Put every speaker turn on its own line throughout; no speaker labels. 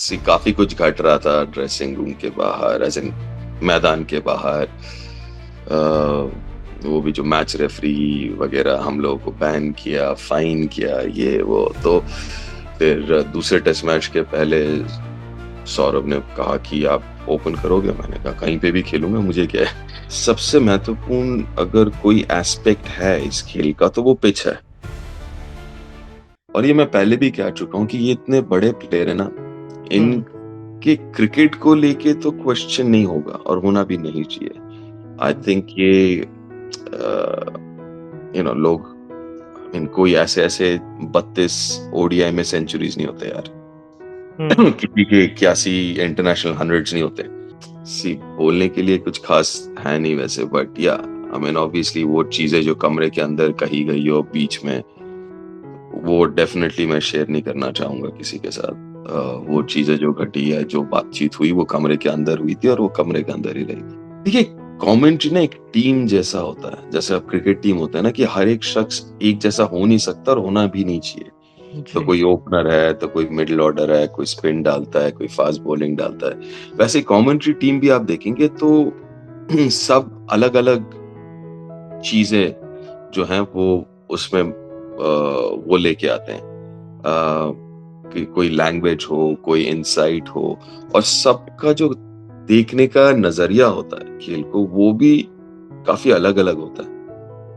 सी काफी कुछ घट रहा था ड्रेसिंग रूम के बाहर, एज इन मैदान के बाहर। वो भी जो मैच रेफरी वगैरह हम लोगों को बैन किया, फाइन किया, ये वो। तो फिर दूसरे टेस्ट मैच के पहले सौरभ ने कहा कि आप ओपन करोगे। मैंने कहा कहीं पे भी खेलूंगा, मुझे क्या है। सबसे महत्वपूर्ण अगर कोई एस्पेक्ट है इस खेल का तो वो पिच है। और ये मैं पहले भी कह चुका हूँ कि ये इतने बड़े प्लेयर है ना,
हम्म।
इनके क्रिकेट को लेके तो क्वेश्चन नहीं होगा और होना भी नहीं चाहिए। आई
हम्म।
थिंक ये लोग, कोई ऐसे ऐसे 32 ओडीआई में सेंचुरीज नहीं होते यार।
हम्म।
किसी के 81 इंटरनेशनल हंड्रेड्स नहीं होते। सी बोलने के लिए कुछ खास है नहीं वैसे, बट या आई मीन ऑब्वियसली वो चीजें जो कमरे के अंदर कही गई हो बीच में, वो डेफिनेटली मैं शेयर नहीं करना चाहूंगा किसी के साथ। वो चीजें जो घटी है, जो बातचीत हुई, वो कमरे के अंदर हुई थी और वो कमरे के अंदर ही रहेगी। देखिए, कमेंट्री ना एक टीम जैसा होता है। जैसे अब क्रिकेट टीम होता है ना, कि हर एक शख्स एक जैसा हो नहीं सकता और होना भी नहीं चाहिए। तो
जी।
कोई ओपनर है, तो कोई मिडिल ऑर्डर है, कोई स्पिन डालता है, कोई फास्ट बॉलिंग डालता है। वैसे कमेंट्री टीम भी आप देखेंगे तो सब अलग अलग चीजें जो हैं वो उसमें वो लेके आते हैं। कि कोई लैंग्वेज हो, कोई इंसाइट हो, और सबका जो देखने का नजरिया होता है खेल को, वो भी काफी अलग अलग होता है।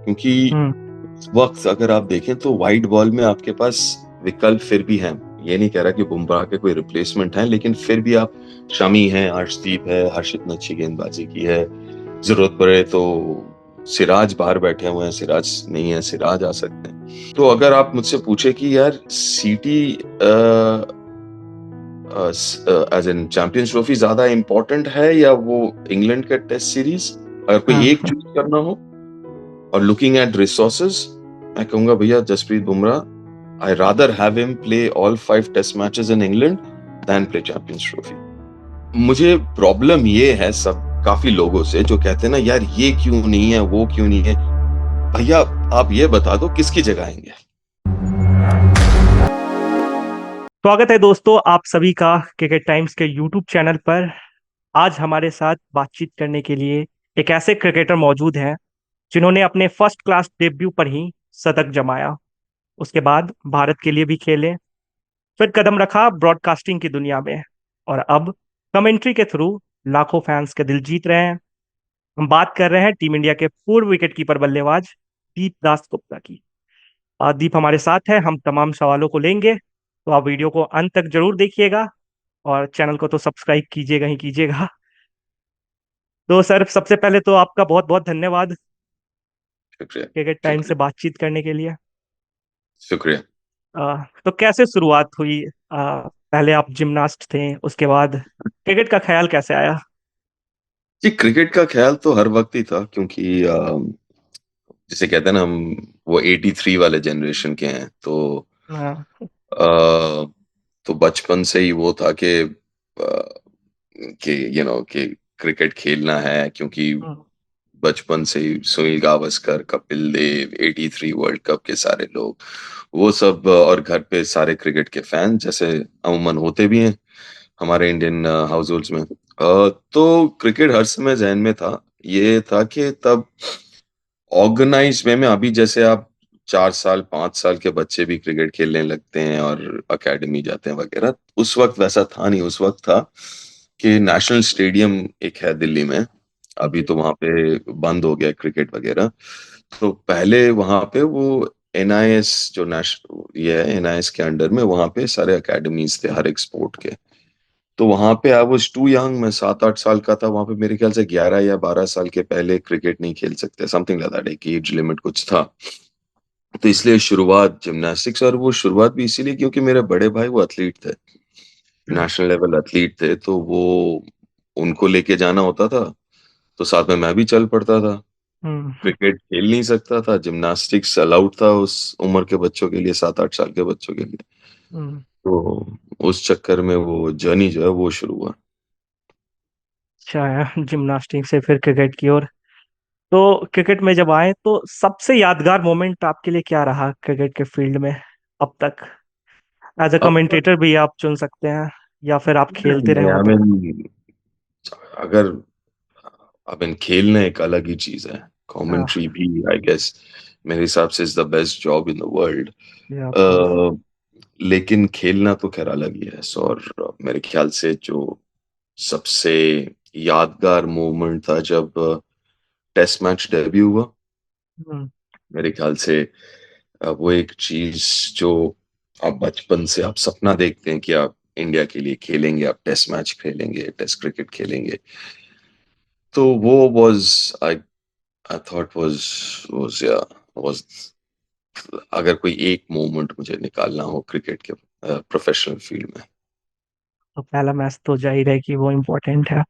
क्योंकि
हम्म।
इस वक्त अगर आप देखें तो वाइट बॉल में आपके पास विकल्प फिर भी हैं। ये नहीं कह रहा कि बुमराह के कोई रिप्लेसमेंट है, लेकिन फिर भी आप शमी है, अर्शदीप है, हर्षित ने अच्छी गेंदबाजी की है। जरूरत पड़े तो सिराज बाहर बैठे हुए हैं, सिराज नहीं है, सिराज आ सकते हैं। तो अगर आप मुझसे पूछे कि यार सीटी एज इन चैंपियंस ट्रॉफी ज्यादा इंपॉर्टेंट है या वो इंग्लैंड का टेस्ट सीरीज, अगर कोई एक
हम्म।
चूज करना हो, और लुकिंग एट रिसोर्सेज, मैं कहूंगा भैया Jasprit Bumrah, I rather have him play all 5 test matches in England then play Champions Trophy. मुझे प्रॉब्लम ये है सब काफी लोगों से जो कहते हैं ना, यार ये क्यों नहीं है, वो क्यों नहीं है। भैया आप ये बता दो किसकी जगह आएंगे।
स्वागत है दोस्तों आप सभी का क्रिकेट टाइम्स के यूट्यूब चैनल पर। आज हमारे साथ बातचीत करने के लिए एक ऐसे क्रिकेटर मौजूद हैं जिन्होंने अपने फर्स्ट क्लास डेब्यू पर ही शतक जमाया। उसके बाद भारत के लिए भी खेले, फिर कदम रखा ब्रॉडकास्टिंग की दुनिया में, और अब कमेंट्री के थ्रू लाखों फैंस के दिल जीत रहे हैं। हम बात कर रहे हैं टीम इंडिया के पूर्व विकेटकीपर बल्लेबाज दीप दास गुप्ता की। दीप हमारे साथ है, हम तमाम सवालों को लेंगे, तो आप वीडियो को अंत तक जरूर देखिएगा और चैनल को तो सब्सक्राइब कीजिएगा ही कीजिएगा। तो सर, सबसे पहले तो आपका बहुत बहुत धन्यवाद
शुक्रिया।
क्रिकेट टाइम से
शुक्रिया।
बातचीत करने के लिए।
शुक्रिया।
तो कैसे शुरुआत हुई? पहले आप जिमनास्ट थे, उसके बाद क्रिकेट का ख्याल कैसे आया?
जी, क्रिकेट का ख्याल तो हर वक्त ही था, क्योंकि जिसे कहते हैं ना, हम वो 83 वाले जनरेशन के हैं। तो
हाँ।
अ, तो बचपन से ही वो था कि कि क्रिकेट खेलना है, क्योंकि
हम्म।
बचपन से ही सुनील गावस्कर, कपिल देव, 83 वर्ल्ड कप के सारे लोग, वो सब, और घर पे सारे क्रिकेट के फैन जैसे अमूमन होते भी हैं हमारे इंडियन हाउस होल्ड्स में। तो क्रिकेट हर समय जहन में था। ये था कि तब ऑर्गेनाइज वे में, अभी जैसे आप 4 साल 5 साल के बच्चे भी क्रिकेट खेलने लगते हैं और एकेडमी जाते हैं वगैरह, उस वक्त वैसा था नहीं। उस वक्त था कि नेशनल स्टेडियम एक है दिल्ली में, अभी
जी।
तो वहां पे बंद हो गया क्रिकेट वगैरह। तो पहले वहां पे वो एनआईएस, जो नेशनल ये है, एनआईएस के अंडर में वहां पे सारे एकेडमीज थे हर एक स्पोर्ट के। तो वहां पे आई वाज टू यंग, मैं 7 8 साल का था वहां पे। मेरे ख्याल से 11 या 12 साल के पहले क्रिकेट नहीं खेल सकते, समथिंग लाइक दैट, एक एज लिमिट कुछ था। तो इसलिए शुरुआत जिमनास्टिक्स, और वो शुरुआत भी इसीलिए क्योंकि मेरे बड़े भाई वो एथलीट थे,
हम्म।
नेशनल लेवल एथलीट थे। तो वो उनको लेके जाना होता था, तो साथ में मैं भी चल पड़ता था।
हम्म।
क्रिकेट खेल नहीं सकता था, जिमनास्टिक्स अलाउड था उस उम्र के बच्चों के लिए, 7 8 साल के बच्चों के लिए।
हम्म।
तो उस चक्कर में वो जर्नी जो है वो शुरू हुआ।
अच्छा है, जिमनास्टिक से फिर क्रिकेट की ओर। तो क्रिकेट में जब आए तो सबसे यादगार मोमेंट आपके लिए क्या रहा क्रिकेट के फील्ड में अब तक? एज अ
अब
कमेंटेटर भी आप चुन सकते हैं। या फिर आप खेलते रहे
नहीं,
हो
आई
तो?
मीन अगर आई मीन खेलना एक अलग ही चीज है,
हाँ,
कमेंट्री भी आई गेस मेरे हिसाब से is the best job in the world.
या ऑफ कोर्स।
लेकिन खेलना तो खैर अलग ही है। और मेरे ख्याल से जो सबसे यादगार मोमेंट था जब टेस्ट मैच डेब्यू हुआ,
हम्म।
मेरे ख्याल से वो एक चीज जो आप बचपन से आप सपना देखते हैं कि आप इंडिया के लिए खेलेंगे, आप टेस्ट मैच खेलेंगे, टेस्ट क्रिकेट खेलेंगे, तो वो was I I thought was या वाज अगर कोई एक मोमेंट मुझे निकालना हो क्रिकेट के प्रोफेशनल फील्ड में।
तो पहला मैच तो जाहिर है कि वो इम्पोर्टेंट है।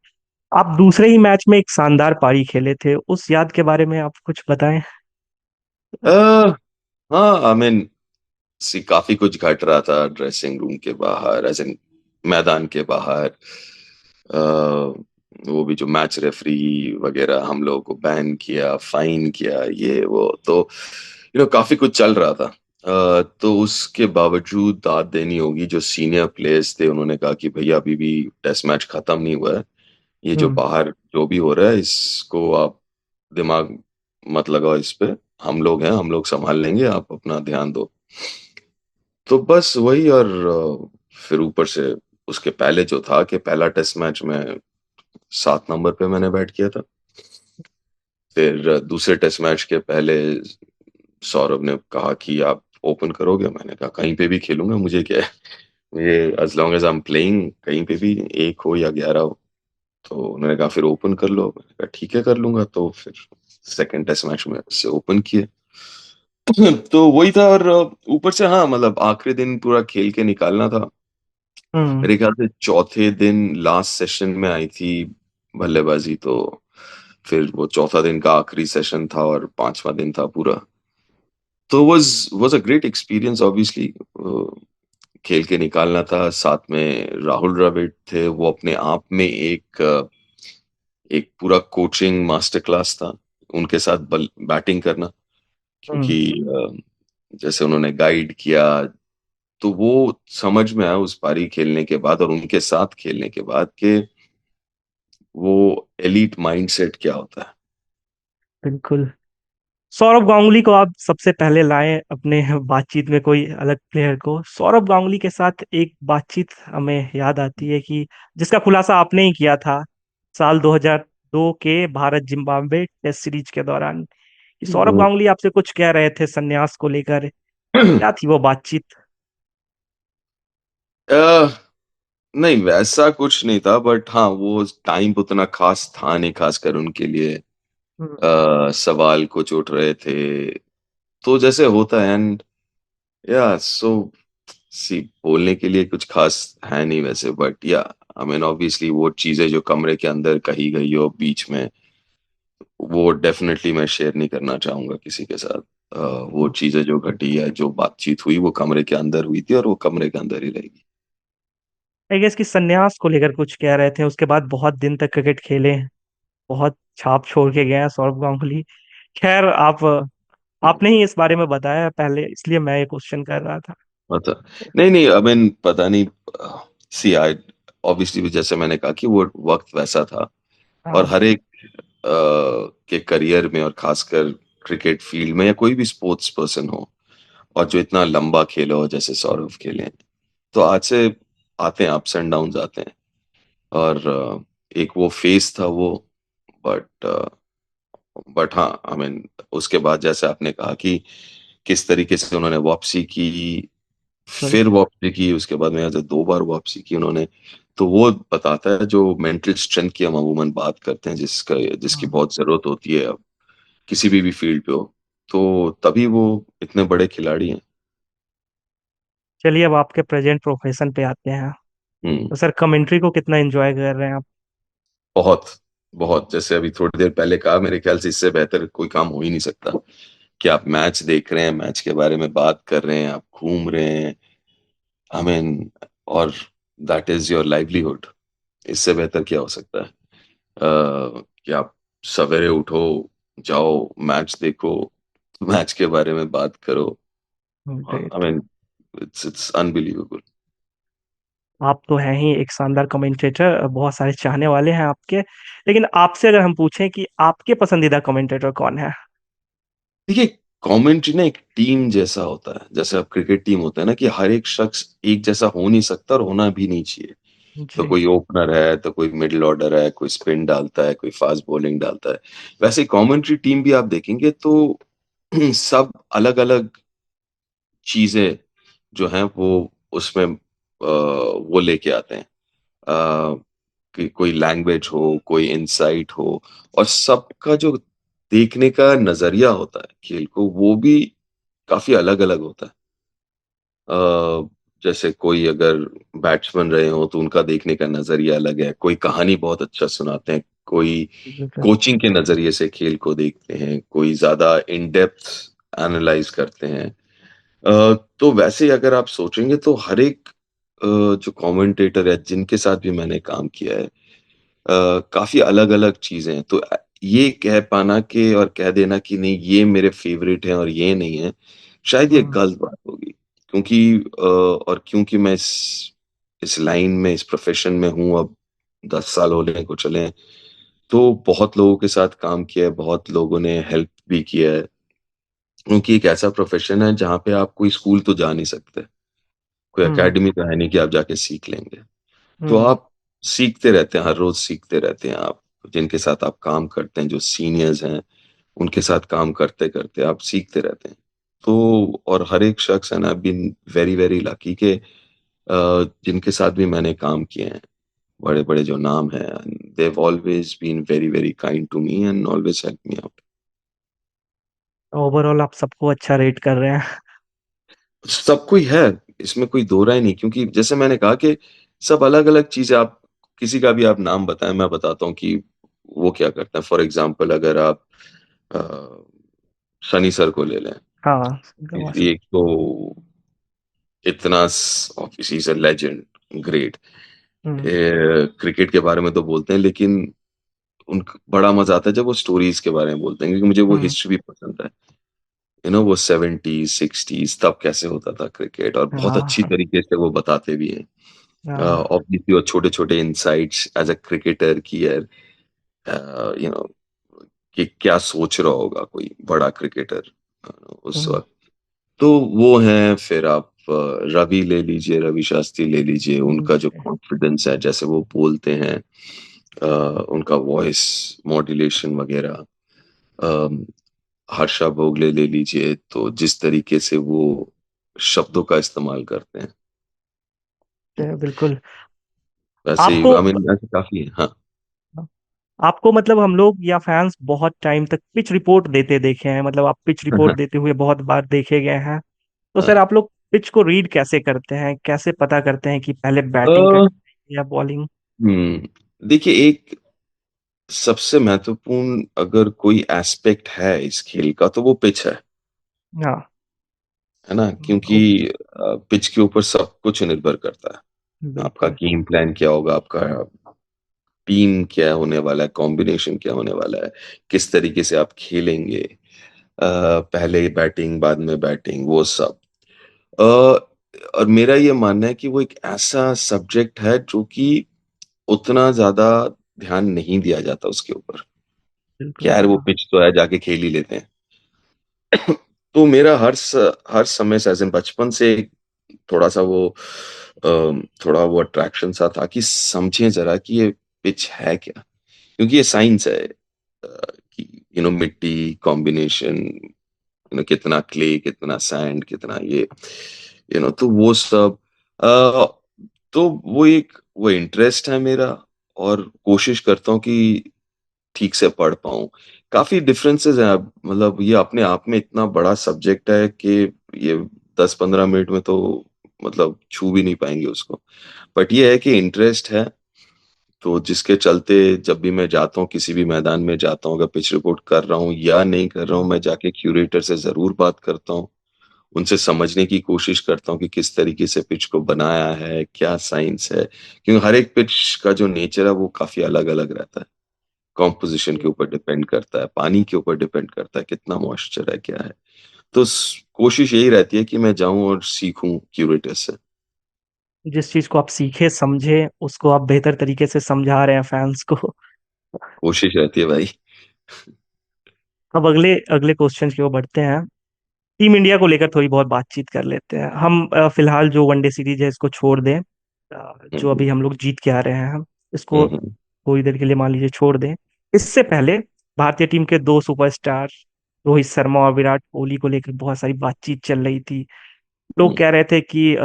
आप दूसरे ही मैच में एक शानदार पारी खेले थे, उस याद के बारे में आप कुछ बताएं।
हाँ, आई मीन सी काफी कुछ घट रहा था ड्रेसिंग रूम के बाहर, एज इन मैदान के बाहर। वो भी जो मैच रेफरी वगैरह हम लोगों को बैन किया, फाइन किया, ये वो तो काफी कुछ चल रहा था। तो उसके बावजूद दाद देनी होगी जो सीनियर प्लेयर्स थे, उन्होंने कहा कि भैया अभी भी टेस्ट मैच खत्म नहीं हुआ है, ये जो
हम्म।
बाहर जो भी हो रहा है इसको आप दिमाग मत लगाओ इस पे, हम लोग हैं, हम लोग संभाल लेंगे, आप अपना ध्यान दो। तो बस वही। और फिर ऊपर से उसके पहले जो था कि पहला टेस्ट मैच में 7 नंबर पे मैंने बैट किया था। फिर दूसरे टेस्ट मैच के पहले सौरभ ने कहा कि आप ओपन करोगे, मैंने कहा कहीं पे भी खेलूंगा, मुझे क्या है, मुझे as long as I am playing कहीं पे भी, एक हो या 11 हो। तो उन्होंने कहा फिर ओपन कर लो, मैंने कहा ठीक है कर लूंगा। तो फिर सेकंड टेस्ट मैच में से ओपन किए। तो वही था। और ऊपर से हाँ, मतलब आखिरी दिन पूरा खेल के निकालना था।
हम्म।
मेरे ख्याल से चौथे दिन लास्ट सेशन में आई थी बल्लेबाजी। तो फिर वो चौथा दिन का आखिरी सेशन था और पांचवा दिन था पूरा। तो was a great experience obviously. खेल के निकालना था, साथ में राहुल द्रविड़ थे, वो अपने आप में एक पूरा कोचिंग मास्टर क्लास था उनके साथ बैटिंग करना।
हम्म।
क्योंकि जैसे उन्होंने गाइड किया, तो वो समझ में आया उस पारी खेलने के बाद और उनके साथ खेलने के बाद कि वो एलीट माइंडसेट क्या होता है।
बिल्कुल। सौरभ गांगुली को आप सबसे पहले लाए अपने बातचीत में, कोई अलग प्लेयर को। सौरभ गांगुली के साथ एक बातचीत हमें याद आती है कि जिसका खुलासा आपने ही किया था साल 2002 के भारत जिम्बाब्वे टेस्ट सीरीज के दौरान, कि सौरभ
हम्म।
गांगुली आपसे कुछ कह रहे थे संन्यास को लेकर। क्या थी वो बातचीत?
अह, नहीं वैसा कुछ नहीं था, बट हाँ वो टाइम उतना खास था नहीं, खासकर उनके लिए।
हम्म।
सवाल कुछ उठ रहे थे तो जैसे होता है। एंड या सो सी बोलने के लिए कुछ खास है नहीं वैसे, बट या आई मीन ऑब्वियसली वो चीजें जो कमरे के अंदर कही गई हो बीच में, वो डेफिनेटली मैं शेयर नहीं करना चाहूंगा किसी के साथ। वो चीजें जो घटी है, जो बातचीत हुई, वो कमरे के अंदर हुई थी और वो कमरे के अंदर ही रहेगी।
आई गेस कि संन्यास को लेकर कुछ कह रहे थे। उसके बाद बहुत दिन तक क्रिकेट खेले, बहुत छाप छोड़ के गए हैं सौरभ गांगुली। खैर, आपने ही इस बारे में बताया पहले, इसलिए मैं ये क्वेश्चन कर रहा था।
मतलब नहीं नहीं, आई मीन पता नहीं। सी आई ऑब्वियसली जैसे मैंने कहा कि वो वक्त वैसा था। और
हाँ।
हर एक के करियर में, और खासकर क्रिकेट फील्ड में या कोई भी स्पोर्ट्स पर्सन हो और जो इतना लंबा खेला हो जैसे सौरव खेले हैं, तो आज से आते हैं, अप्स एंड डाउन्स आते हैं। और एक वो फेस था वो। बट हाँ आई मीन उसके बाद जैसे आपने कहा कि किस तरीके से उन्होंने वापसी की,
बिल्कुल।
फिर वापसी की, उसके बाद में यहाँ से 2 बार वापसी की उन्होंने। तो वो बताता है जो मेंटल स्ट्रेंथ की हम अमूमन बात करते हैं, जिसकी
हाँ।
बहुत जरूरत होती है अब किसी भी फील्ड पे हो, तो तभी वो इतने बड़े खिलाड़ी हैं।
चलिए, अब आपके प्रेजेंट प्रोफेशन पे आते हैं।
हम्म।
तो सर, कमेंट्री को कितना एंजॉय कर रहे हैं आप?
बहुत बहुत, जैसे अभी थोड़ी देर पहले कहा, मेरे ख्याल से इससे बेहतर कोई काम हो ही नहीं सकता कि आप मैच देख रहे हैं, मैच के बारे में बात कर रहे हैं, आप घूम रहे हैं, आई मीन, और दैट इज योर लाइवलीहुड। इससे बेहतर क्या हो सकता है? कि आप सवेरे उठो, जाओ, मैच देखो, मैच के बारे में बात करो। I
great.
Mean it's unbelievable.
आप तो हैं ही एक शानदार कमेंटेटर, बहुत सारे चाहने वाले हैं आपके। लेकिन आपसे अगर हम पूछें कि आपके पसंदीदा कमेंटेटर कौन है?
देखिए, कमेंट्री ना एक टीम जैसा होता है, जैसे अब क्रिकेट टीम होता है ना कि हर एक शख्स एक जैसा हो नहीं सकता और होना भी नहीं चाहिए। तो
जी।
कोई ओपनर है, तो कोई मिडल ऑर्डर है, कोई स्पिन डालता है, कोई फास्ट बॉलिंग डालता है। वैसे कमेंट्री टीम भी आप देखेंगे तो सब अलग-अलग चीज़ें जो हैं वो उसमें वो लेके आते हैं। अ, कि कोई लैंग्वेज हो, कोई इनसाइट हो और सबका जो देखने का नज़रिया होता है खेल को, वो भी काफ़ी अलग-अलग होता है। अ, जैसे कोई अगर बैट्समैन रहे हों, तो उनका देखने का नज़रिया अलग है, कोई कहानी बहुत अच्छा सुनाते हैं, कोई
बिल्कुल।
कोचिंग के नज़रिए से खेल को देखते हैं, कोई ज़्यादा इन डेप्थ एनालाइज़ करते हैं। तो वैसे अगर आप सोचेंगे तो हर एक जो कमेंटेटर है, जिनके साथ भी मैंने काम किया है काफ़ी अलग-अलग चीज़ें हैं। तो ये कह पाना कि और कह देना कि नहीं ये मेरे फ़ेवरेट हैं और ये नहीं है, शायद ये
हम्म।
गलत बात होगी। क्योंकि और क्योंकि मैं इस लाइन में, इस प्रोफ़ेशन में हूँ अब 10 साल होने को चले हैं, तो बहुत लोगों के साथ काम किया है, बहुत लोगों ने हेल्प भी किया है। क्योंकि एक ऐसा प्रोफ़ेशन है जहाँ पे आप कोई स्कूल तो जा नहीं सकते, कोई
हम्म।
अकेडमी तो है नहीं कि आप जाके सीख लेंगे। तो
हम्म।
आप सीखते रहते हैं, हर रोज़ सीखते रहते हैं आप। जिनके साथ आप काम करते हैं, जो सीनियर्स हैं, उनके साथ काम करते-करते आप सीखते रहते हैं। तो और हर एक शख्स and I have been very, very lucky कि जिनके साथ भी मैंने काम किए हैं, बड़े-बड़े जो नाम हैं, they have always been very, very kind to me and always helped me out.
Overall आप सबको अच्छा रेट कर रहे हैं।
सबको ही है, इसमें कोई दो राय नहीं क्योंकि जैसे मैंने कहा कि सब अलग-अलग चीज़ें आप किसी का भी आप नाम बताएँ, मैं बताता हूँ कि वो क्या करते हैं। फॉर एग्ज़ाम्पल अगर आप अ, सनी सर को ले लें,
हाँ।
एक तो इतना स obviously he is a legend, great.
Hmm.
Cricket के बारे में तो बोलते हैं लेकिन उनक बड़ा मज़ा आता है जब वो स्टोरीज़ के बारे में बोलते हैं क्योंकि मुझे वो
हम्म।
हिस्ट्री भी पसंद है। वो 70s 60s तब कैसे होता था क्रिकेट और बहुत अच्छी
हाँ।
तरीके से वो बताते भी हैं।
हाँ।
ऑब्वियसली और छोटे-छोटे इनसाइट्स एज़ अ क्रिकेटर कि यार यू नो कि क्या सोच रहा होगा कोई बड़ा क्रिकेटर अ, उस
हम्म।
वक़्त। तो वो हैं फिर आप रवि ले लीजिए, रवि शास्त्री ले लीजिए, उनका जो
जी।
कॉन्फिडेंस है, जैसे वो बोलते हैं अ, उनका वॉइस मॉड्यूलेशन वग़ैरह अम, हर्षा भोगले ले लीजिए, तो जिस तरीके से वो शब्दों का इस्तेमाल करते हैं।
बिल्कुल।
वैसे ही
आपको
आई मीन ऐसे काफ़ी हैं। हाँ।
आपको मतलब हम लोग या फैंस बहुत टाइम तक पिच रिपोर्ट देते देखे हैं, मतलब आप पिच रिपोर्ट देते हुए बहुत बार देखे गए हैं। तो
हाँ।
सर आप लोग पिच को रीड कैसे करते हैं, कैसे पता करते हैं कि पहले
अ,
बैटिंग करनी या बॉलिंग?
देखिए एक सबसे महत्वपूर्ण अगर कोई एस्पेक्ट है इस खेल का तो वो पिच
हाँ।
है ना? क्योंकि
ओ,
पिच के ऊपर सब कुछ निर्भर करता है। आपका
बिल्कुल।
गेम प्लान क्या होगा, आपका टीम क्या होने वाला है, कॉम्बिनेशन क्या होने वाला है, किस तरीके से आप खेलेंगे पहले बैटिंग बाद में बैटिंग वो सब। अ, और मेरा ये मानना है कि वो एक ऐसा सब्जेक्ट है जो कि उतना ज़्यादा ध्यान नहीं दिया जाता उसके ऊपर।
बिल्कुल।
क्या यार वो
हाँ।
पिच तो है जाके खेल ही लेते हैं। तो मेरा हर समय से एज़ इन बचपन से थोड़ा-सा वो थोड़ा वो अट्रैक्शन सा था कि समझें ज़रा कि ये पिच है क्या? क्योंकि ये साइंस है कि मिट्टी कॉम्बिनेशन कितना क्ले, कितना सैंड, कितना ये तो वो सब अ, तो वो इंटरेस्ट है मेरा और कोशिश करता हूँ कि ठीक से पढ़ पाऊँ। काफ़ी डिफरेंसेस हैं अब मतलब ये अपने आप में इतना बड़ा सब्जेक्ट है कि ये 10-15 मिनट में तो मतलब छू भी नहीं पाएँगे उसको। बट ये है कि इंटरेस्ट है, तो जिसके चलते जब भी मैं जाता हूँ, किसी भी मैदान में जाता हूँ, अगर पिच रिपोर्ट कर रहा हूँ या नहीं कर रहा हूँ, मैं जाके क्यूरेटर से ज़रूर बात करता हूँ। उनसे समझने की कोशिश करता हूँ कि किस तरीके से पिच को बनाया है, क्या साइंस है? क्योंकि हर एक पिच का जो नेचर है वो काफ़ी अलग-अलग रहता है। कॉम्पोज़िशन के ऊपर डिपेंड करता है, पानी के ऊपर डिपेंड करता है, कितना मॉइस्चर है, क्या है। तो स कोशिश यही रहती है कि मैं जाऊँ और सीखूँ क्यूरेटर से।
जिस चीज को आप सीखे समझे उसको आप बेहतर तरीके से समझा रहे हैं फैंस को।
कोशिश रहती है भाई।
अब अगले अगले क्वेश्चन की ओर बढ़ते हैं। टीम इंडिया को लेकर थोड़ी बहुत बातचीत कर लेते हैं हम। फिलहाल जो वनडे सीरीज है इसको छोड़ दें। जो
हम्म
अभी हम लोग जीत के आ रहे हैं हम इसको
हम्म
थोड़ी देर के लिए मान लीजिए छोड़ दें। इससे पहले भारतीय टीम के दो सुपरस्टार रोहित शर्मा और विराट कोहली को लेकर बहुत सारी बातचीत चल रही थी। लोग
हम्म
कह रहे थे कि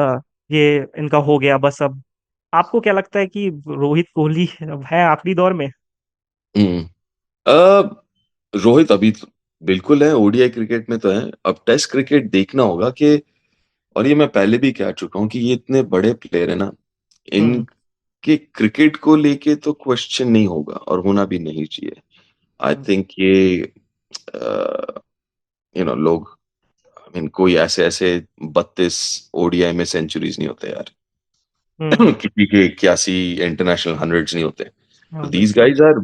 ये इनका हो गया बस अब। आपको क्या लगता है कि रोहित कोहली अब है आखिरी दौर में?
हम्म। रोहित अभी तो बिल्कुल है, ओडीआई क्रिकेट में तो है, अब टेस्ट क्रिकेट देखना होगा कि, और ये मैं पहले भी कह चुका हूं कि ये इतने बड़े प्लेयर है ना,
हम्म।
इनके क्रिकेट को लेके तो क्वेश्चन नहीं होगा और होना भी नहीं चाहिए। आई
हम्म।
थिंक ये लोग, आई मीन कोई ऐसे ऐसे 32 ओडीआई में सेंचुरीज नहीं होते यार।
हम्म।
किसी के 81 इंटरनेशनल हंड्रेड्स नहीं होते। तो
हाँ
दीज
बिल्कुल।
गाइज आर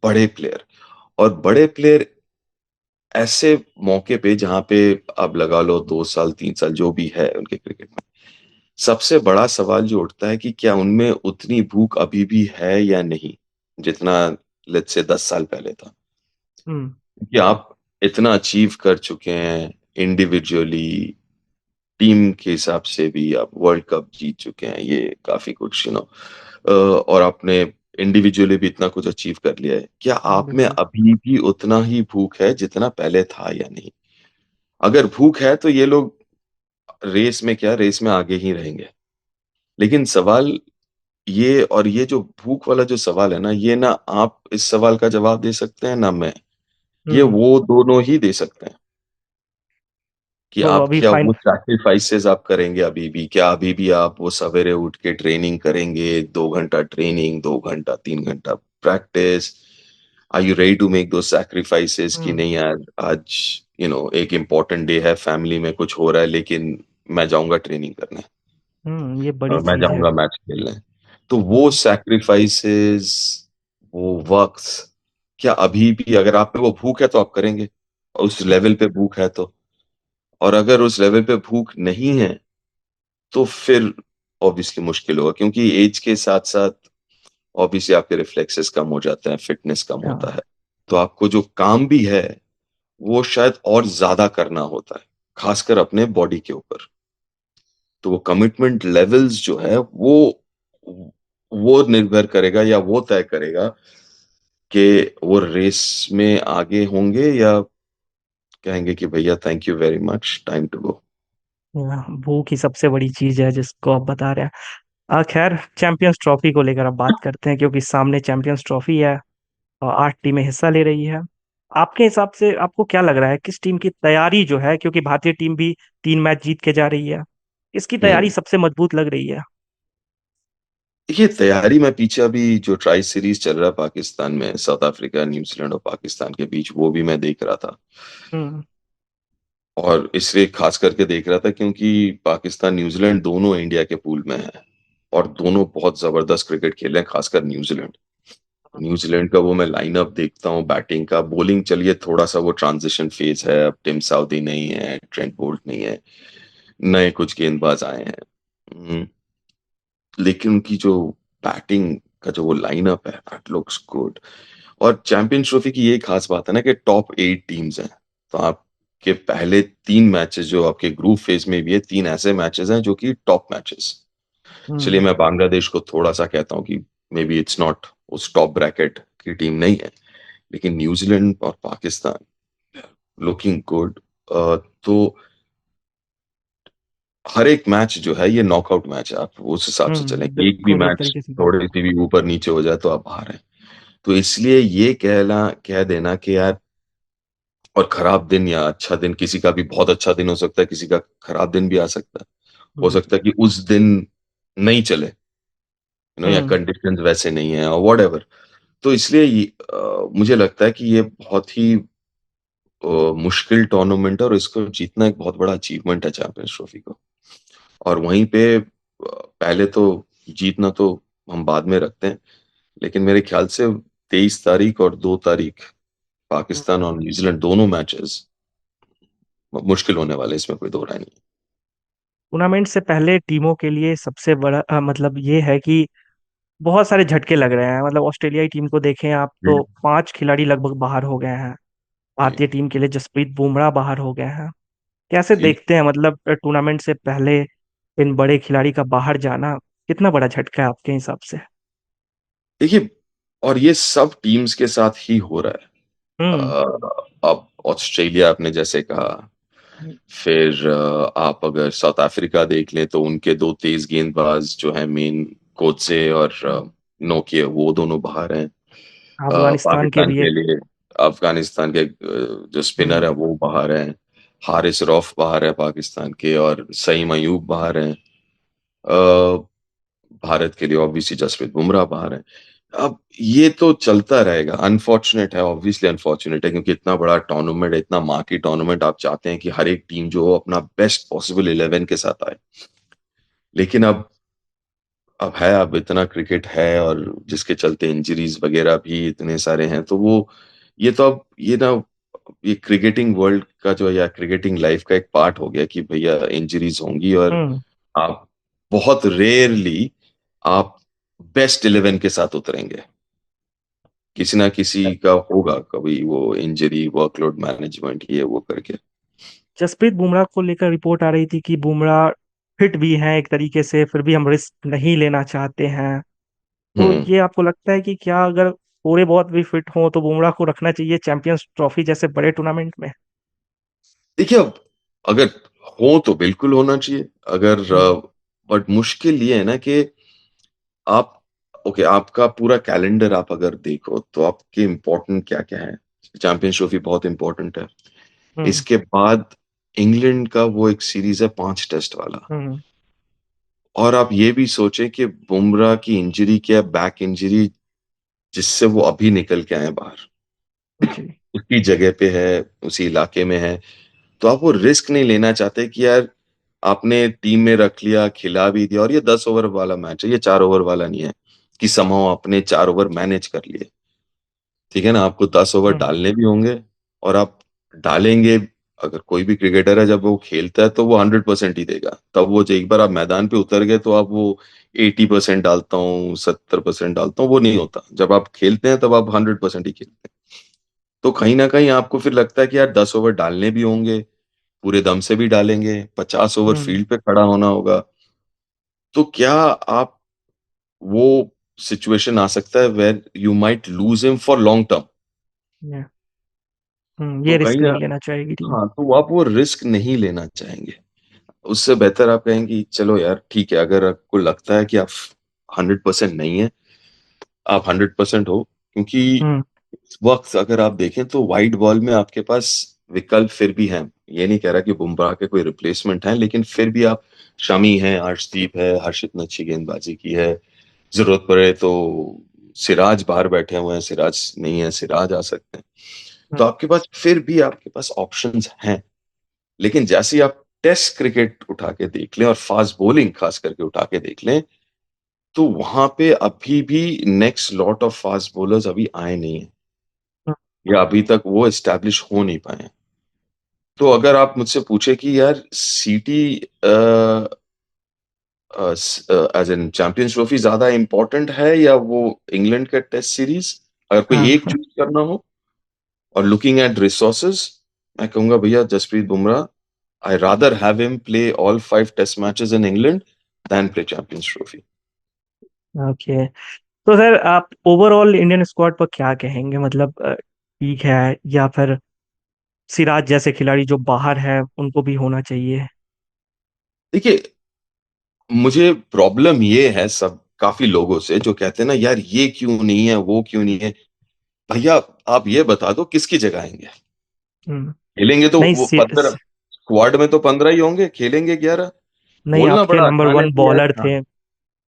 बड़े प्लेयर, और बड़े प्लेयर ऐसे मौके पे जहां पे अब लगा लो 2 साल 3 साल जो भी है उनके क्रिकेट में, सबसे बड़ा सवाल जो उठता है कि क्या उनमें उतनी भूख अभी भी है या नहीं, जितना लेट्स से 10 साल पहले था।
हम्म।
कि आप इतना अचीव कर चुके हैं इंडिविजुअली, टीम के हिसाब से भी आप वर्ल्ड कप जीत चुके हैं, ये काफी कुछ और आपने इंडिविजुअली भी इतना कुछ अचीव कर लिया है, क्या
हाँ
आप में
बिल्कुल।
अभी भी उतना ही भूख है जितना पहले था या नहीं? अगर भूख है तो ये लोग रेस में, क्या रेस में आगे ही रहेंगे। लेकिन सवाल ये, और ये जो भूख वाला जो सवाल है ना, ये ना आप इस सवाल का जवाब दे सकते हैं ना मैं, ये
हम्म।
वो दोनों ही दे सकते हैं कि
तो
आप
अभी
क्या
फाइन।
वो सैक्रिफाइसेस आप करेंगे अभी भी, क्या अभी भी आप वो सवेरे उठ के ट्रेनिंग करेंगे, 2 घंटा ट्रेनिंग, 2 घंटा 3 घंटा practice? Are you ready to make those sacrifices कि
हम्म।
नहीं यार, आज एक इम्पोर्टेंट डे है, फैमिली में कुछ हो रहा है, लेकिन मैं जाऊंगा ट्रेनिंग करने
ये बड़ी
और मैं
चीज है।
जाऊंगा मैच खेलने? तो वो
हम्म।
सैक्रिफाइसेस, वो वक्त, क्या अभी भी अगर आप में वो भूख है तो आप करेंगे, उस लेवल पे भूख है तो? और अगर उस लेवल पे भूख नहीं है तो फिर ऑब्वियसली मुश्किल होगा, क्योंकि एज के साथ साथ ऑब्वियसली आपके रिफ्लेक्सेस कम हो जाते हैं, फिटनेस कम होता
हाँ।
है। तो आपको जो काम भी है वो शायद और ज्यादा करना होता है, खासकर अपने बॉडी के ऊपर। तो वो कमिटमेंट लेवल्स जो है वो निर्भर करेगा या वो तय करेगा कि वो रेस में आगे होंगे या कहेंगे कि भैया thank you very much, time to go.
भूख ही सबसे बड़ी चीज है जिसको आप बता रहे हैं। खैर चैंपियंस ट्रॉफी को लेकर आप बात करते हैं क्योंकि सामने चैंपियंस ट्रॉफी है और 8 टीमें हिस्सा ले रही है। आपके हिसाब से आपको क्या लग रहा है किस टीम की तैयारी जो है, क्योंकि भारतीय टीम भी 3 मैच जीत के जा रही है, इसकी तैयारी
हम्म।
सबसे मजबूत लग रही है?
देखिए तैयारी में पीछे अभी जो ट्राई सीरीज चल रहा है पाकिस्तान में, साउथ अफ्रीका न्यूजीलैंड और पाकिस्तान के बीच, वो भी मैं देख रहा था।
हम्म।
और इसलिए खास करके देख रहा था क्योंकि पाकिस्तान न्यूजीलैंड दोनों इंडिया के पूल में है, और दोनों बहुत जबरदस्त क्रिकेट खेल रहे हैं, खासकर न्यूजीलैंड। न्यूजीलैंड का वो मैं लाइनअप देखता हूँ, बैटिंग का, बॉलिंग चलिए थोड़ा सा वो ट्रांजिशन फेज है, अब टिम साउदी नहीं है, ट्रेंट बोल्ट नहीं है, नए कुछ गेंदबाज आए हैं। लेकिन उनकी जो बैटिंग का जो वो लाइनअप है, दैट लुक्स गुड। और चैंपियंस ट्रॉफी की ये खास बात है ना कि टॉप 8 टीम्स हैं। तो आपके पहले 3 मैचेस जो आपके ग्रुप फेज में भी है, 3 ऐसे मैचेस हैं जो कि टॉप मैचेस। चलिए
हम्म।
मैं बांग्लादेश को थोड़ा सा कहता हूँ कि मे बी इट्स नॉट उस टॉप ब्रैकेट की टीम नहीं है, लेकिन न्यूजीलैंड और पाकिस्तान लुकिंग गुड। तो हर एक मैच जो है ये नॉकआउट मैच है, आप उस हिसाब से चलें, एक भी
बिल्कुल एक
मैच
तरीके से।
थोड़ी सी भी ऊपर नीचे हो जाए तो आप बाहर हैं। तो इसलिए ये कह देना कि यार, और खराब दिन या अच्छा दिन, किसी का भी बहुत अच्छा दिन हो सकता है, किसी का खराब दिन भी आ सकता है। हो
हम्म।
सकता है कि उस दिन नहीं चले, या
हम्म।
कंडीशंस वैसे नहीं है और वॉट। तो इसलिए मुझे लगता है कि ये बहुत ही मुश्किल टूर्नामेंट है, और इसको जीतना एक बहुत बड़ा अचीवमेंट है चैंपियंस ट्रॉफी को। और वहीं पे पहले तो जीतना तो हम बाद में रखते हैं, लेकिन मेरे ख्याल से 23 तारीख और 2 तारीख पाकिस्तान और न्यूजीलैंड दोनों मैचेस मुश्किल होने वाले, इसमें कोई दो राय नहीं।
टूर्नामेंट से पहले टीमों के लिए सबसे बड़ा मतलब ये है कि बहुत सारे झटके लग रहे हैं। मतलब ऑस्ट्रेलियाई टीम को देखें आप, तो
हम्म।
5 खिलाड़ी लगभग बाहर हो गए हैं।
जी।
भारतीय टीम के लिए जसप्रीत बुमराह बाहर हो गए हैं। कैसे
जी।
देखते हैं मतलब टूर्नामेंट से पहले इन बड़े खिलाड़ी का बाहर जाना कितना बड़ा झटका है आपके हिसाब से?
देखिए, और ये सब टीम्स के साथ ही हो रहा है।
हम्म।
अब ऑस्ट्रेलिया आपने जैसे कहा, फिर आप अगर साउथ अफ्रीका देख लें तो उनके दो तेज गेंदबाज जो हैं मेन, कोचे और नोकिया, वो दोनों बाहर हैं।
अफगानिस्तान के
पाकिस्तान
भी
के
एक।
लिए अफगानिस्तान के जो स्पिनर
हम्म।
है वो बाहर हैं। हारिस रऊफ बाहर है पाकिस्तान के, और सईम अयूब बाहर हैं। भारत के लिए ऑब्वियसली जसप्रीत बुमराह बाहर है। अब ये तो चलता रहेगा, अनफॉर्चुनेट है, ऑब्वियसली अनफॉर्चुनेट है, क्योंकि इतना बड़ा टूर्नामेंट, इतना मार्की टूर्नामेंट, आप चाहते हैं कि हर एक टीम जो हो अपना बेस्ट पॉसिबल 11 के साथ आए। लेकिन अब है, अब इतना क्रिकेट है, और जिसके चलते इंजरीज वगैरह भी इतने सारे हैं, तो वो ये तो अब ये ना, ये क्रिकेटिंग वर्ल्ड का जो, या क्रिकेटिंग लाइफ का एक पार्ट हो गया कि भैया इंजरीज होंगी, और
हम्म।
आप बहुत रेयरली आप बेस्ट 11 के साथ उतरेंगे। किसी ना किसी का होगा कभी वो इंजरी, वर्कलोड मैनेजमेंट, ये वो करके।
जसप्रीत बुमराह को लेकर रिपोर्ट आ रही थी कि बुमराह फिट भी हैं एक तरीके से, फिर भी हम रिस्क नहीं लेना चाहते हैं। तो
हम्म।
ये आपको लगता है कि क्या अगर थोड़े बहुत भी फिट हों तो बुमराह को रखना चाहिए चैंपियंस ट्रॉफी जैसे बड़े टूर्नामेंट में?
देखिए, अब अगर हो तो बिल्कुल होना चाहिए, अगर
हम्म।
बट मुश्किल ये है ना कि आप, ओके, आपका पूरा कैलेंडर आप अगर देखो तो आपके इम्पोर्टेंट क्या क्या है। चैंपियंस ट्रॉफी बहुत इंपॉर्टेंट है।
हम्म।
इसके बाद इंग्लैंड का वो एक सीरीज है 5 टेस्ट वाला।
हम्म।
और आप ये भी सोचें कि बुमराह की इंजरी क्या है, बैक इंजरी, जिससे वो अभी निकल के आए बाहर,
जी।
उसी जगह पे है, उसी इलाके में है। तो आप वो रिस्क नहीं लेना चाहते कि यार आपने टीम में रख लिया, खिला भी दिया, और ये 10 ओवर वाला मैच है, ये 4 ओवर वाला नहीं है कि समहाउ आपने 4 ओवर मैनेज कर लिए। ठीक है ना, आपको 10 ओवर
हम्म।
डालने भी होंगे, और आप डालेंगे। अगर कोई भी क्रिकेटर है, जब वो खेलता है तो वो 100% ही देगा। तब वो जो एक बार आप मैदान पे उतर गए तो आप वो 80% डालता हूँ, 70% डालता हूँ, वो नहीं होता। जब आप खेलते हैं तब आप 100% ही खेलते हैं। तो कहीं ना कहीं आपको फिर लगता है कि यार 10 ओवर डालने भी होंगे, पूरे दम से भी डालेंगे, 50 ओवर
हम्म।
फील्ड पे खड़ा होना होगा। तो क्या आप, वो सिचुएशन आ सकता है where you might lose him for long term. तो
ये रिस्क
कहीं ना,
नहीं लेना चाहेगी टीम।
हाँ, तो आप वो रिस्क नहीं लेना चाहेंगे। उससे बेहतर आप कहेंगे चलो यार ठीक है, अगर आपको लगता है कि आप 100% नहीं है, आप 100% हो, क्योंकि
हम्म।
इस वक्त अगर आप देखें तो वाइड बॉल में आपके पास विकल्प फिर भी हैं। ये नहीं कह रहा कि बुमराह के कोई रिप्लेसमेंट है, लेकिन फिर भी आप, शमी है, अर्शदीप है, हर्षित ने अच्छी गेंदबाजी की है। जरूरत पड़े तो सिराज बाहर बैठे हुए हैं, सिराज नहीं है, सिराज आ सकते हैं।
हम्म।
तो आपके पास फिर भी आपके पास ऑप्शंस हैं। लेकिन जैसे ही आप टेस्ट क्रिकेट उठा के देख लें, और फास्ट बॉलिंग खास करके उठा के देख लें, तो वहां पे अभी भी next lot of fast bowlers अभी आए नहीं है,
हम्म।
या अभी तक वो एस्टैब्लिश हो नहीं पाए हैं। तो अगर आप मुझसे पूछे कि यार सीटी एज एन चैंपियंस ट्रॉफी ज्यादा इंपॉर्टेंट है या वो इंग्लैंड का टेस्ट सीरीज, अगर कोई एक
हाँ।
चूज करना हो, और लुकिंग एट रिसोर्सेज, मैं कहूंगा भैया Jasprit Bumrah, I rather have him play all 5 test matches in England then play Champions Trophy.
Okay. तो सर आप ओवरऑल इंडियन स्क्वाड पर क्या कहेंगे? मतलब ठीक है, या फिर सिराज जैसे खिलाड़ी जो बाहर है उनको भी होना चाहिए?
देखिए, मुझे प्रॉब्लम ये है सब काफी लोगों से जो कहते हैं ना यार ये क्यों नहीं है, वो क्यों नहीं है। भैया, आप ये बता दो किसकी जगह आएंगे।
हम्म।
खेलेंगे तो
नहीं
वो 15, स्क्वाड में तो 15 ही होंगे, खेलेंगे 11।
नहीं,
बोलना
आपके
बड़ा
नंबर
आसान है
वन
कि यार,
बॉलर
हाँ।
थे।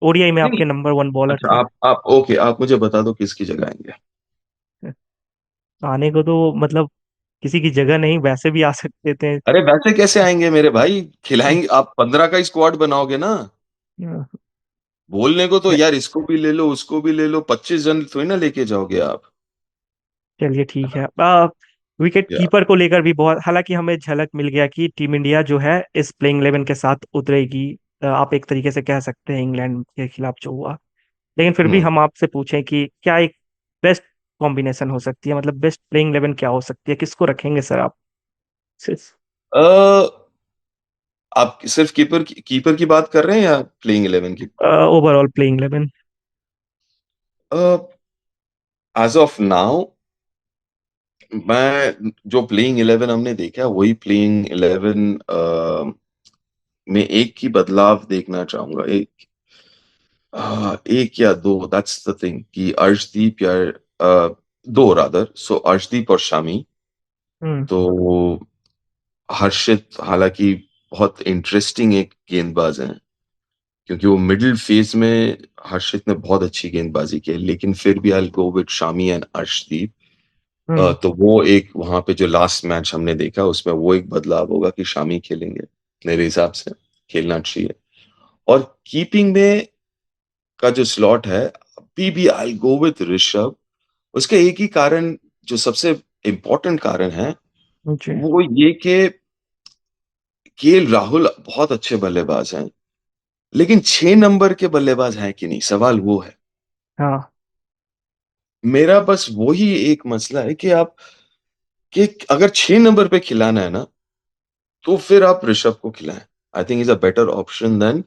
ओडीआई में
नहीं नहीं,
आपके नंबर वन बॉलर
अच्छा,
थे।
आप ओके, आप मुझे बता दो किसकी जगह आएंगे।
आने को तो मतलब किसी की जगह नहीं, वैसे भी आ सकते थे।
अरे वैसे कैसे आएंगे मेरे भाई, खिलाएंगे, आप 15 का ही स्क्वाड बनाओगे ना। बोलने को तो यार इसको भी ले लो, उसको भी ले लो, 25 जन थोड़ी ना लेके जाओगे आप।
चलिए ठीक है। विकेट
या
कीपर को लेकर भी बहुत, हालांकि हमें झलक मिल गया कि टीम इंडिया जो है इस प्लेइंग 11 के साथ उतरेगी। आप एक तरीके से कह सकते हैं इंग्लैंड के खिलाफ जो हुआ। लेकिन फिर भी
हम्म
हम आपसे पूछें कि क्या एक बेस्ट कॉम्बिनेशन हो सकती है, मतलब बेस्ट प्लेइंग 11 क्या हो सकती है, किसको रखेंगे सर आप सिर्फ?
अ, आप सिर्फ कीपर की बात कर रहे हैं या प्लेइंग 11 की?
Overall playing 11।
As of now मैं जो प्लेइंग 11 हमने देखा वही प्लेइंग 11 में एक ही बदलाव देखना चाहूंगा। एक या दो, दैट्स द थिंग, कि अर्शदीप या दो रादर, सो अर्शदीप और शामी।
हम्म।
तो हर्षित हालांकि बहुत इंटरेस्टिंग एक गेंदबाज हैं, क्योंकि वो मिडिल फेज में हर्षित ने बहुत अच्छी गेंदबाजी की है, लेकिन फिर भी I go with Shami and Arshdeep.
Hmm.
तो वो एक वहां पे जो लास्ट मैच हमने देखा उसमें वो एक बदलाव होगा कि शामी खेलेंगे, मेरे हिसाब से खेलना चाहिए। और कीपिंग में का जो स्लॉट है, अभी भी आई गो विद ऋषभ। उसका एक ही कारण, जो सबसे इम्पोर्टेंट कारण है,
जी।
वो ये कि केएल राहुल बहुत अच्छे बल्लेबाज हैं, लेकिन 6 नंबर के बल्लेबाज हैं कि नहीं, सवाल वो है।
हाँ।
मेरा बस वही एक मसला है कि आप, कि अगर 6 नंबर पे खिलाना है ना, तो फिर आप ऋषभ को खिलाएं। I think is a better option than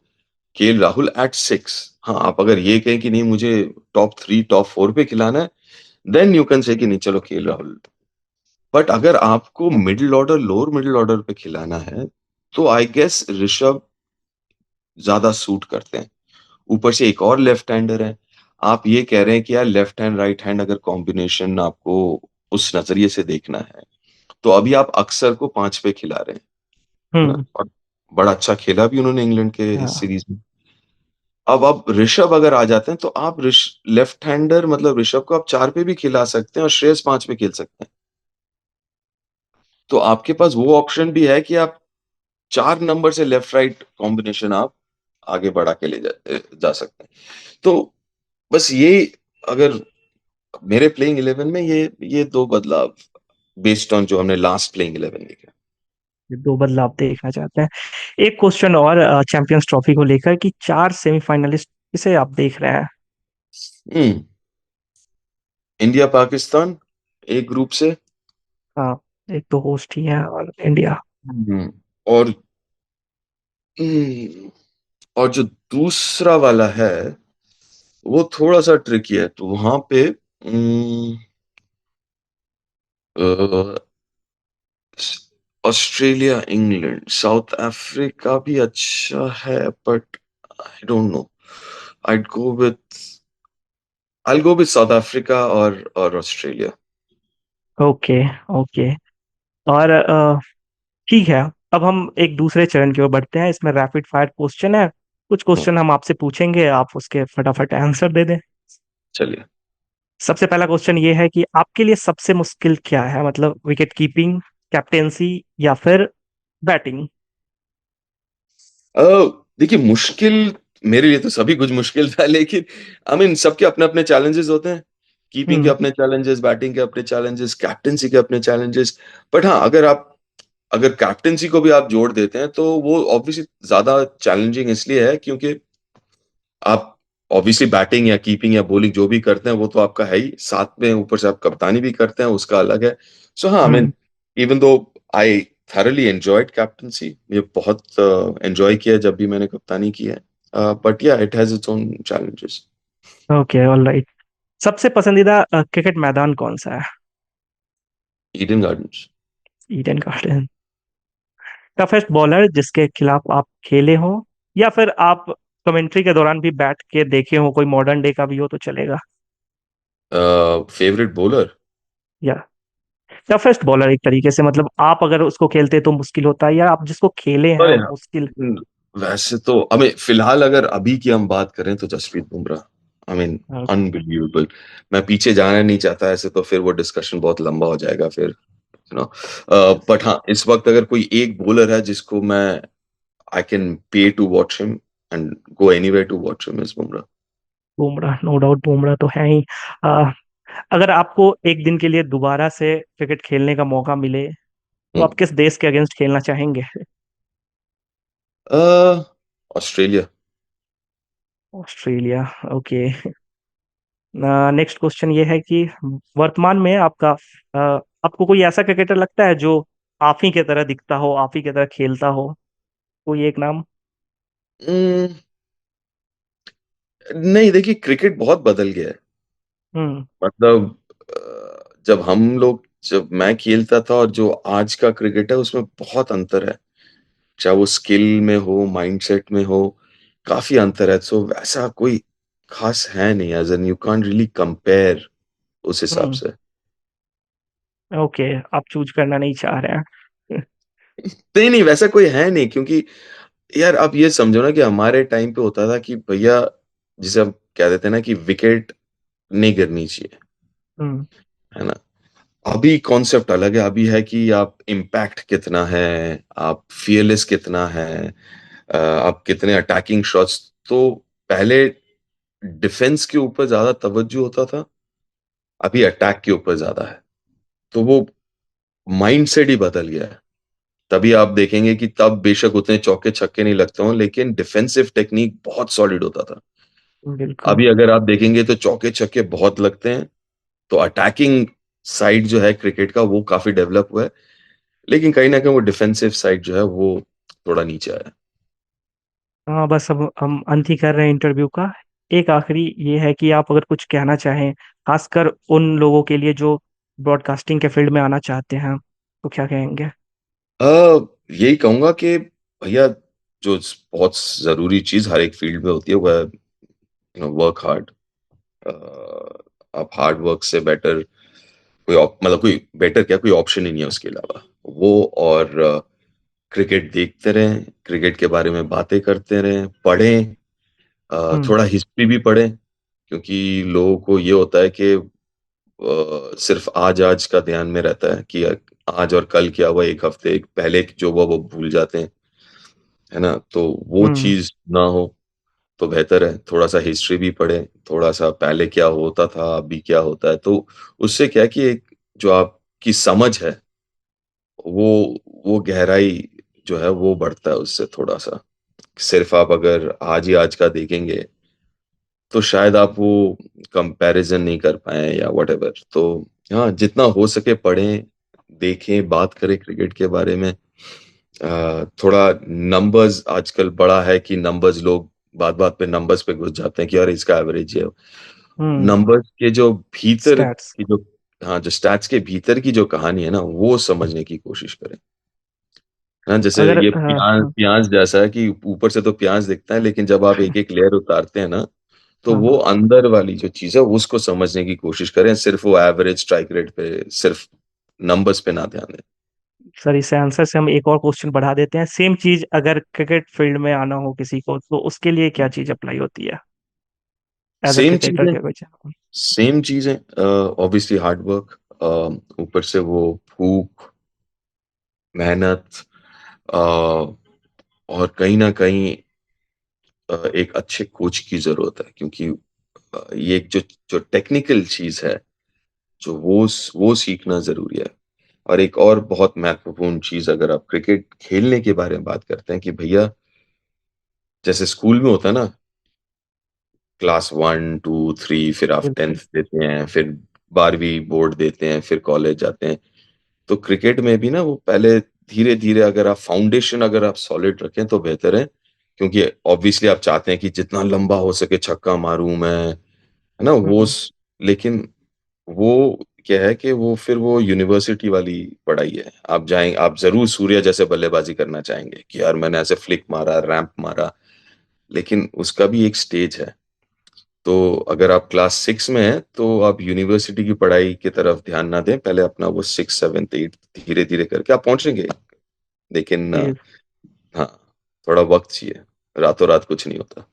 KL Rahul at 6। हाँ, आप अगर ये कहें कि नहीं मुझे टॉप 3 टॉप 4 पे खिलाना है, देन यू कैन से कि नहीं चलो केएल राहुल। बट अगर आपको middle order, lower middle order पे खिलाना है, तो आई गेस ऋषभ ज्यादा सूट करते हैं। ऊपर से एक और लेफ्ट हैंडर है। आप ये कह रहे हैं कि यार लेफ्ट हैंड राइट हैंड अगर कॉम्बिनेशन आपको उस नजरिए से देखना है, तो अभी आप अक्सर को 5 पे खिला रहे हैं, है ना?
हम्म।
और बड़ा अच्छा खेला भी उन्होंने इंग्लैंड के इस
हाँ।
सीरीज में। अब ऋषभ अगर आ जाते हैं, तो आप लेफ्ट हैंडर मतलब ऋषभ को आप 4 पे भी खिला सकते हैं और श्रेयस 5 पे खेल सकते हैं। तो आपके पास वो ऑप्शन भी है कि आप 4 नंबर से लेफ्ट राइट कॉम्बिनेशन आप आगे बढ़ा के जा सकते हैं। तो बस ये, अगर मेरे प्लेइंग 11 में ये दो बदलाव, बेस्ड ऑन जो हमने लास्ट प्लेइंग 11 देखा।
ये दो बदलाव देखना चाहते हैं। एक क्वेश्चन और चैंपियंस ट्रॉफी को लेकर कि चार सेमीफाइनलिस्ट किसे आप देख रहे हैं?
हम्म इंडिया पाकिस्तान एक ग्रुप से।
हाँ, एक तो होस्ट ही है और इंडिया।
हम्म और हम्म, और जो दूसरा वाला है वो थोड़ा सा ट्रिकी है, तो वहां पे ऑस्ट्रेलिया, इंग्लैंड, साउथ अफ्रीका भी अच्छा है, but I don't know. I go with I go with south Africa और ऑस्ट्रेलिया।
ओके। ओके। और ठीक है, अब हम एक दूसरे चरण की ओर बढ़ते हैं। इसमें रैपिड फायर क्वेश्चन है। कुछ क्वेश्चन हम आपसे पूछेंगे, आप उसके फटाफट आंसर दे दें।
चलिए।
सबसे पहला क्वेश्चन ये है कि आपके लिए सबसे मुश्किल क्या है, मतलब विकेट कीपिंग, कैप्टेंसी, या फिर बैटिंग?
अ, देखिए, मुश्किल मेरे लिए तो सभी कुछ मुश्किल था, लेकिन आई मीन सबके अपने अपने चैलेंजेस होते हैं। कीपिंग के
हम्म।
अपने चैलेंजेस, बैटिंग के अपने चैलेंजेस, कैप्टेंसी के अपने चैलेंजेस। बट हाँ, अगर कैप्टेंसी को भी आप जोड़ देते हैं, तो वो ऑब्वियसली ज्यादा चैलेंजिंग इसलिए है क्योंकि आप ऑब्वियसली बैटिंग या कीपिंग या बॉलिंग जो भी करते हैं वो तो आपका है ही, साथ में ऊपर से आप कप्तानी भी करते हैं, उसका अलग है। सो हाँ, I mean
hmm.
Even though I thoroughly enjoyed captaincy, ये बहुत एंजॉय किया जब भी मैंने कप्तानी की है। बट या it has its own challenges.
Okay, all right. सबसे पसंदीदा क्रिकेट मैदान कौन सा है?
Eden gardens.
Eden garden. Toughest bowler जिसके खिलाफ आप खेले हो, या फिर आप कमेंट्री के दौरान भी बैठ के देखे हो, कोई मॉडर्न डे का भी हो तो चलेगा?
Favourite bowler?
या टफेस्ट बॉलर एक तरीके से, मतलब आप अगर उसको खेलते तो मुश्किल होता है, या आप जिसको खेले हैं
अरे
और
हाँ।
मुश्किल?
वैसे तो हमें फिलहाल अगर अभी की हम बात करें तो Jasprit Bumrah, I mean
okay.
Unbelievable. मैं पीछे जाना नहीं चाहता ऐसे, तो फिर वो डिस्कशन बहुत लंबा हो जाएगा फिर, यू नो। बट हाँ, इस वक्त अगर कोई एक बॉलर है जिसको मैं I can pay to watch him and go anywhere to watch him, is Bumrah.
Bumrah, no doubt Bumrah तो है ही। अगर आपको एक दिन के लिए दोबारा से क्रिकेट खेलने का मौका मिले तो
हम्म।
आप किस देश के अगेंस्ट खेलना चाहेंगे?
Uh, Australia.
Australia. Okay. Next question ये है कि वर्तमान में आपको कोई ऐसा क्रिकेटर लगता है जो आप ही की तरह दिखता हो, आप ही की तरह खेलता हो? कोई एक नाम?
हम्म, नहीं, देखिए क्रिकेट बहुत बदल गया है।
हम्म।
मतलब जब मैं खेलता था और जो आज का क्रिकेट है उसमें बहुत अंतर है। चाहे वो स्किल में हो, माइंडसेट में हो, काफ़ी अंतर है। सो वैसा कोई ख़ास है नहीं, as in you can't really compare उस हिसाब
हम्म।
से।
ओके, आप चूज करना नहीं चाह रहे हैं।
नहीं, नहीं वैसा कोई है नहीं, क्योंकि यार आप ये समझो ना कि हमारे टाइम पे होता था कि भैया, जिसे हम कह देते हैं ना कि विकेट नहीं गिरनी चाहिए,
हम्म।
है ना? अभी कॉन्सेप्ट अलग है, अभी है कि आप इम्पैक्ट कितना है, आप फियरलेस कितना है, आप कितने अटैकिंग शॉट्स। तो पहले डिफेंस के ऊपर ज्यादा तवज्जो होता था, अभी अटैक के ऊपर ज्यादा है। तो वो माइंडसेट ही बदल गया है। तभी आप देखेंगे कि तब बेशक उतने चौके छक्के नहीं लगते हों, लेकिन डिफेंसिव टेक्निक बहुत सॉलिड होता था।
बिल्कुल।
अभी अगर आप देखेंगे तो चौके छक्के बहुत लगते हैं, तो अटैकिंग साइड जो है क्रिकेट का वो काफी डेवलप हुआ है, लेकिन कहीं ना कहीं वो डिफेंसिव साइड जो है वो थोड़ा नीचे आया है।
हाँ, बस अब हम अंत ही कर रहे हैं इंटरव्यू का। एक आखिरी ये है कि आप अगर कुछ कहना चाहें, खासकर उन लोगों के लिए जो ब्रॉडकास्टिंग के फील्ड में आना चाहते हैं, तो क्या कहेंगे?
यही कहूंगा कि भैया, जो बहुत जरूरी चीज हर एक फील्ड में होती है वो है वर्क हार्ड। आप हार्ड वर्क से बेटर मतलब कोई बेटर क्या, कोई ऑप्शन ही नहीं है उसके अलावा वो। और क्रिकेट देखते रहें, क्रिकेट के बारे में बातें करते रहें, पढ़ें,
हम्म।
थोड़ा हिस्ट्री भी पढ़ें, क्योंकि लोगों को ये होता है कि सिर्फ आज आज का ध्यान में रहता है कि आज और कल क्या हुआ, एक हफ्ते एक पहले जो हुआ वो भूल जाते हैं, है ना? तो वो
हम्म।
चीज ना हो तो बेहतर है, थोड़ा सा हिस्ट्री भी पढ़ें, थोड़ा सा पहले क्या होता था अभी क्या होता है, तो उससे क्या है कि एक जो आपकी समझ है वो वो गहराई जो है वो बढ़ता है उससे थोड़ा सा। सिर्फ आप अगर आज ही आज का देखेंगे तो शायद आप वो कंपैरिजन नहीं कर पाए या व्हाटएवर। तो हाँ, जितना हो सके पढ़ें, देखें, बात करें क्रिकेट के बारे में। थोड़ा नंबर्स आजकल बड़ा है कि नंबर्स लोग बात बात पे नंबर्स पे घुस जाते हैं कि यार इसका एवरेज है।
हम्म।
नंबर्स के जो भीतर
स्टैट्स।
की जो, हाँ, जो स्टैट्स के भीतर की जो कहानी है ना वो समझने की कोशिश करें। हाँ, जैसे
अगर
ये प्याज प्याज जैसा है कि ऊपर से तो प्याज दिखता है, लेकिन जब आप एक एक लेयर उतारते हैं ना तो
हाँ,
वो
हाँ।
अंदर वाली जो चीज है उसको समझने की कोशिश करें, सिर्फ वो एवरेज स्ट्राइक रेट पे, सिर्फ नंबर्स पे ना ध्यान दें।
सर, इस आंसर से हम एक और क्वेश्चन बढ़ा देते हैं। सेम चीज अगर क्रिकेट फील्ड में आना हो किसी को, तो उसके लिए क्या चीज अप्लाई होती है एज अ
सेम
क्रिकेटर
चीजें,
के वजह?
सेम चीजें, ऑब्वियसली हार्ड वर्क, ऊपर से वो भूख, मेहनत, और कहीं ना कहीं एक अच्छे कोच की जरूरत है, क्योंकि ये एक जो जो टेक्निकल चीज है, जो वो सीखना जरूरी है। और एक और बहुत महत्वपूर्ण चीज, अगर आप क्रिकेट खेलने के बारे में बात करते हैं कि भैया, जैसे स्कूल में होता है ना, क्लास 1 2 3, फिर आप टेंथ
बिल्कुल।
देते हैं, फिर 12वीं बोर्ड देते हैं, फिर कॉलेज जाते हैं। तो क्रिकेट में भी ना वो पहले धीरे धीरे अगर आप फाउंडेशन अगर आप सॉलिड रखें तो बेहतर है, क्योंकि ऑब्वियसली आप चाहते हैं कि जितना लंबा हो सके छक्का मारूं मैं, है ना?
हम्म।
लेकिन वो क्या है कि वो फिर वो यूनिवर्सिटी वाली पढ़ाई है। आप जरूर सूर्य जैसे बल्लेबाजी करना चाहेंगे कि यार मैंने ऐसे फ्लिक मारा, रैंप मारा, लेकिन उसका भी एक स्टेज है। तो अगर आप क्लास 6 में हैं तो आप यूनिवर्सिटी की पढ़ाई की तरफ ध्यान ना दें, पहले अपना वो 6 7 8 धीरे धीरे करके आप पहुंचेंगे, लेकिन
ये।
हाँ, थोड़ा वक्त चाहिए, रातों रात कुछ नहीं होता।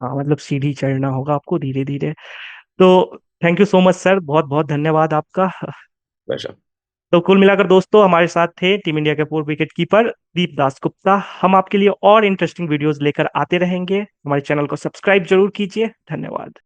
हाँ, मतलब सीढ़ी चढ़ना होगा आपको धीरे धीरे। तो thank you so much sir, बहुत बहुत धन्यवाद आपका।
वैसा।
तो कुल मिलाकर दोस्तों, हमारे साथ थे टीम इंडिया के पूर्व विकेट कीपर दीप दास गुप्ता। हम आपके लिए और इंटरेस्टिंग वीडियोस लेकर आते रहेंगे। हमारे चैनल को सब्सक्राइब जरूर कीजिए। धन्यवाद।